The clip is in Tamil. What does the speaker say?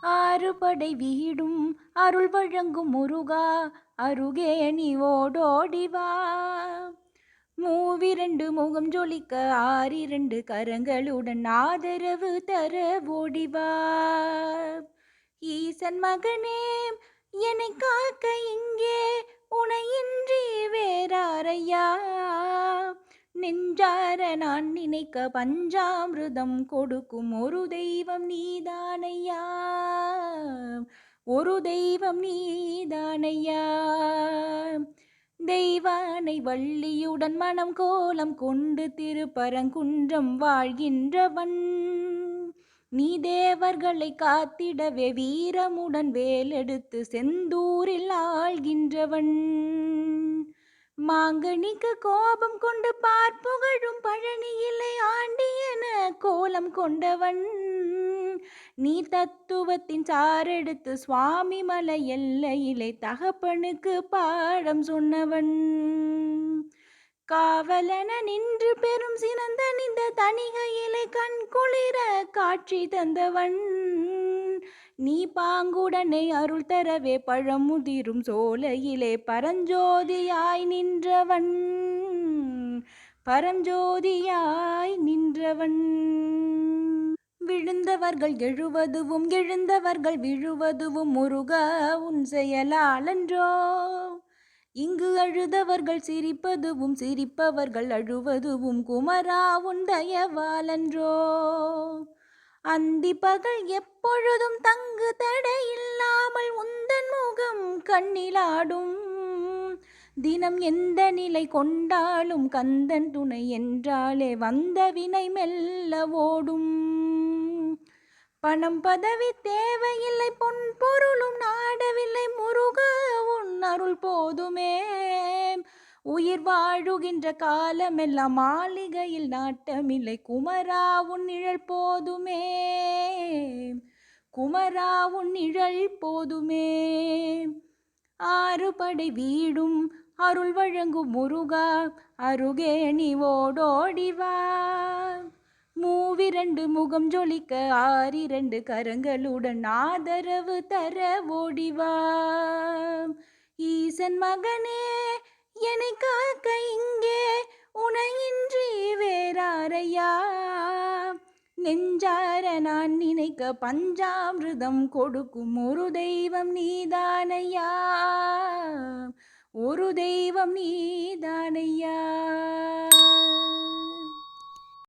ஆறுபடை வீடும் அருள் வழங்கும் முருகா, அருகே நீ ஓடோடிவா. மூவிரண்டு முகம் ஜொலிக்க ஆறிரண்டு கரங்களுடன் ஆதரவு தர ஓடிவா. ஈசன் மகனே என்னை காக்க இங்கே உனையின்றி வேறாரையா. நெஞ்சார நான் நினைக்க பஞ்சாமிருதம் கொடுக்கும் ஒரு தெய்வம் நீதானையா, ஒரு தெய்வம் நீதானையா. தெய்வானை வள்ளியுடன் மனம் கோலம் கொண்டு திருப்பரங்குன்றம் வாழ்கின்றவன். நீ தேவர்களை காத்திடவே வீரமுடன் வேலெடுத்து செந்தூரில் ஆள்கின்றவன். மாங்கனிக்கு கோபம் கொண்டு பார்ப்புகழும் பழனியிலே ஆண்டியன கோலம் கொண்டவன். நீ தத்துவத்தின் சாரெடுத்து சுவாமி மலை எல்லையிலே தகப்பனுக்கு பாடம் சொன்னவன். காவலன நின்று பெரும் சினந்த நின்ற தணிகையிலே கண் குளிர காட்சி தந்தவன். நீ பாங்குடனே அருள் தரவே பழமுதிரும் சோலையிலே பரஞ்சோதியாய் நின்றவன், பரஞ்சோதியாய் நின்றவன். விழுந்தவர்கள் எழுவதுவும் எழுந்தவர்கள் விழுவதுவும் முருகா உன் செயலாலன்றோ. இங்கு அழுதவர்கள் சிரிப்பதுவும் சிரிப்பவர்கள் அழுவதுவும் குமரா உன் தயவாலன்றோ. அந்தி பகல் எப்பொழுதும் தங்கு தடையில்லாமல் உந்தன் முகம் கண்ணிலாடும். தினம் எந்த நிலை கொண்டாலும் கந்தன் துணை என்றாலே வந்த வினை மெல்ல ஓடும். பணம் பதவி தேவையில்லை பொன் பொருளும் நாடவில்லை முருகா உன் அருள் போதுமே. உயிர் வாழுகின்ற காலமெல்லாம் மாளிகையில் நாட்டமில்லை குமரா உன் நிழல் போதுமே, குமரா உன் நிழல் போதுமே. ஆறுபடை வீடும் அருள் வழங்கும் முருகா, அருகே நீ ஓடோடிவா. மூவிரண்டு முகம் ஜொலிக்க ஆறிரண்டு கரங்களுடன் ஆதரவு தர ஓடிவா. ஈசன் மகனே என்னை காக்க இங்கே உனையின்றி வேறாரையா. நெஞ்சார நான் நினைக்க பஞ்சாமிருதம் கொடுக்கும் ஒரு தெய்வம் நீதானையா, ஒரு தெய்வம் நீதானையா.